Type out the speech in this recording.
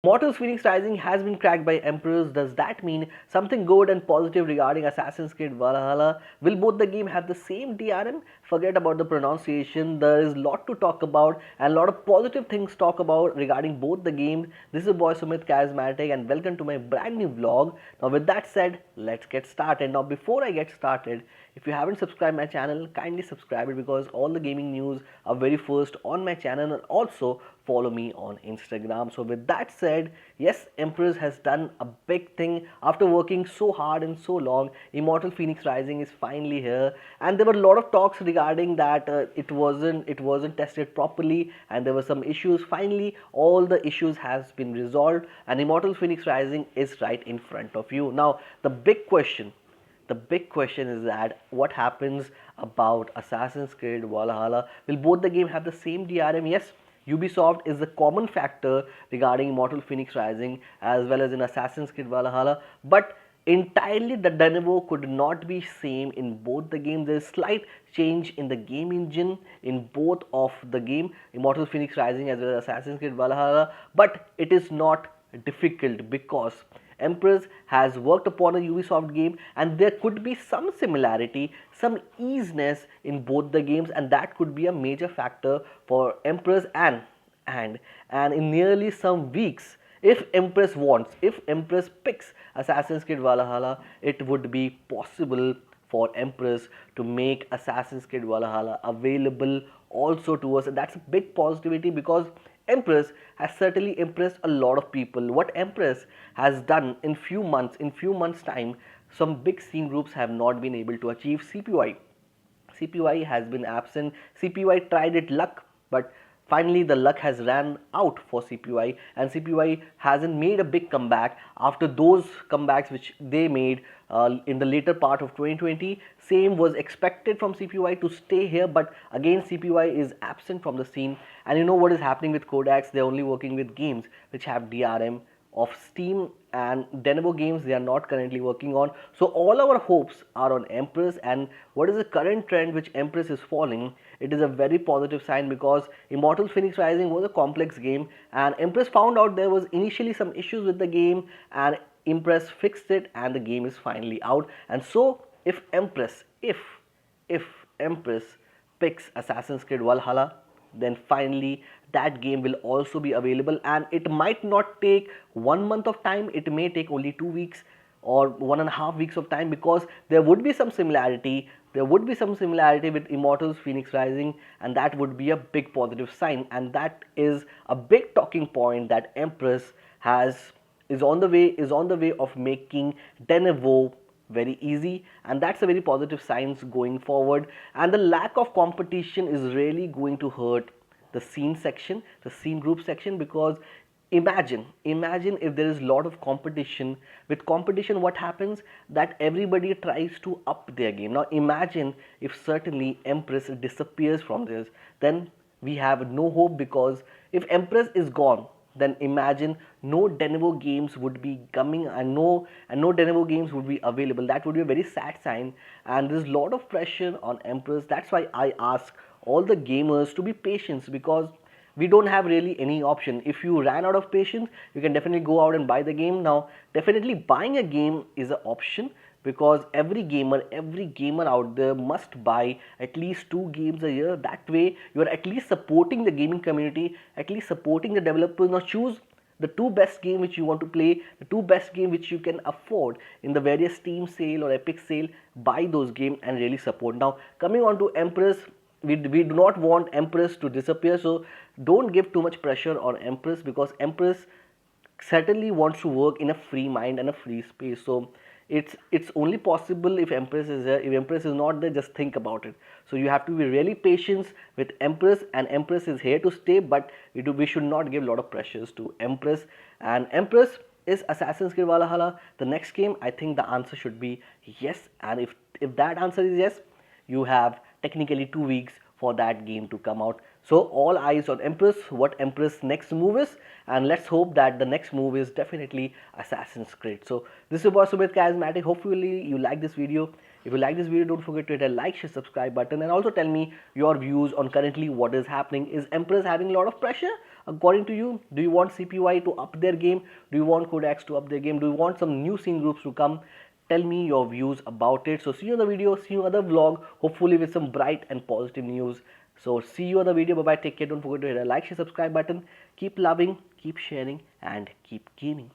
Immortals Fenyx Rising has been cracked by Empress. Does that mean something good and positive regarding Assassin's Creed Valhalla? Will both the game have the same DRM? Forget about the pronunciation. There is a lot to talk about and a lot of positive things to talk about regarding both the games. This is your boy Sumit Charismatic and welcome to my brand new vlog. Now with that said, let's get started. Now before I get started, if you haven't subscribed my channel, kindly subscribe it because all the gaming news are very first on my channel, and also follow me on Instagram. So with that said, yes, Empress has done a big thing after working so hard and so long. Immortal Fenyx Rising is finally here, and there were a lot of talks regarding that it wasn't tested properly and there were some issues. Finally, all the issues has been resolved and Immortal Fenyx Rising is right in front of you. Now the big question is that what happens about Assassin's Creed Valhalla? Will both the game have the same DRM? Yes, Ubisoft is the common factor regarding Immortal Fenyx Rising as well as in Assassin's Creed Valhalla, but entirely the dynamo could not be same in both the games. There is slight change in the game engine in both of the game, Immortal Fenyx Rising as well as Assassin's Creed Valhalla, but it is not difficult because Empress has worked upon a Ubisoft game and there could be some similarity, some easiness in both the games, and that could be a major factor for Empress and in nearly some weeks, if Empress wants, if Empress picks Assassin's Creed Valhalla, it would be possible for Empress to make Assassin's Creed Valhalla available also to us, and that's a big positivity because Empress has certainly impressed a lot of people. What Empress has done in few months time, some big scene groups have not been able to achieve. CPY has been absent. CPY tried it luck, but finally the luck has ran out for CPY, and CPY hasn't made a big comeback after those comebacks which they made in the later part of 2020. Same was expected from CPY to stay here, but again CPY is absent from the scene. And you know what is happening with Kodaks? They're only working with games which have DRM of Steam, and Dynamo games they are not currently working on. So all our hopes are on Empress, and what is the current trend which Empress is following? It is a very positive sign because Immortals Fenyx Rising was a complex game and Empress found out there was initially some issues with the game and Empress fixed it and the game is finally out. And so if Empress picks Assassin's Creed Valhalla, then finally that game will also be available, and it might not take 1 month of time, it may take only 2 weeks or 1.5 weeks of time, because there would be some similarity with Immortals Fenyx Rising, and that would be a big positive sign, and that is a big talking point that Empress is on the way of making Denevo very easy, and that's a very positive signs going forward. And the lack of competition is really going to hurt the scene section, the scene group section, because imagine if there is a lot of competition. With competition, what happens? That everybody tries to up their game. Now imagine if certainly Empress disappears from this, then we have no hope, because if Empress is gone, then imagine no Denevo games would be coming and no Denevo games would be available. That would be a very sad sign, and there's a lot of pressure on Empress. That's why I ask all the gamers to be patient, because we don't have really any option. If you ran out of patience, you can definitely go out and buy the game. Now definitely buying a game is an option, because every gamer out there must buy at least 2 games a year. That way you are at least supporting the gaming community, at least supporting the developers. Now choose the 2 best game which you want to play, the 2 best game which you can afford in the various Steam sale or Epic sale. Buy those games and really support. Now coming on to Empress, we do not want Empress to disappear, so don't give too much pressure on Empress, because Empress certainly wants to work in a free mind and a free space. So it's only possible if Empress is there. If Empress is not there, just think about it. So you have to be really patient with Empress, and Empress is here to stay, but we should not give a lot of pressures to Empress. And Empress is Assassin's Creed Valhalla the next game? I think the answer should be yes, and if that answer is yes, you have technically 2 weeks for that game to come out. So all eyes on Empress, what Empress next move is, and let's hope that the next move is definitely Assassin's Creed. So this is Sumit Charismatic. Hopefully you like this video. If you like this video, don't forget to hit a like, share, subscribe button, and also tell me your views on currently what is happening. Is Empress having a lot of pressure, According to you, do you want CPY to up their game? Do you want Codex to up their game? Do you want some new scene groups to come? Tell me your views about it. So see you in the video, see you in the vlog, hopefully with some bright and positive news. So see you in the video. Bye bye, take care. Don't forget to hit a like, share, subscribe button. Keep loving, keep sharing, and keep gaming.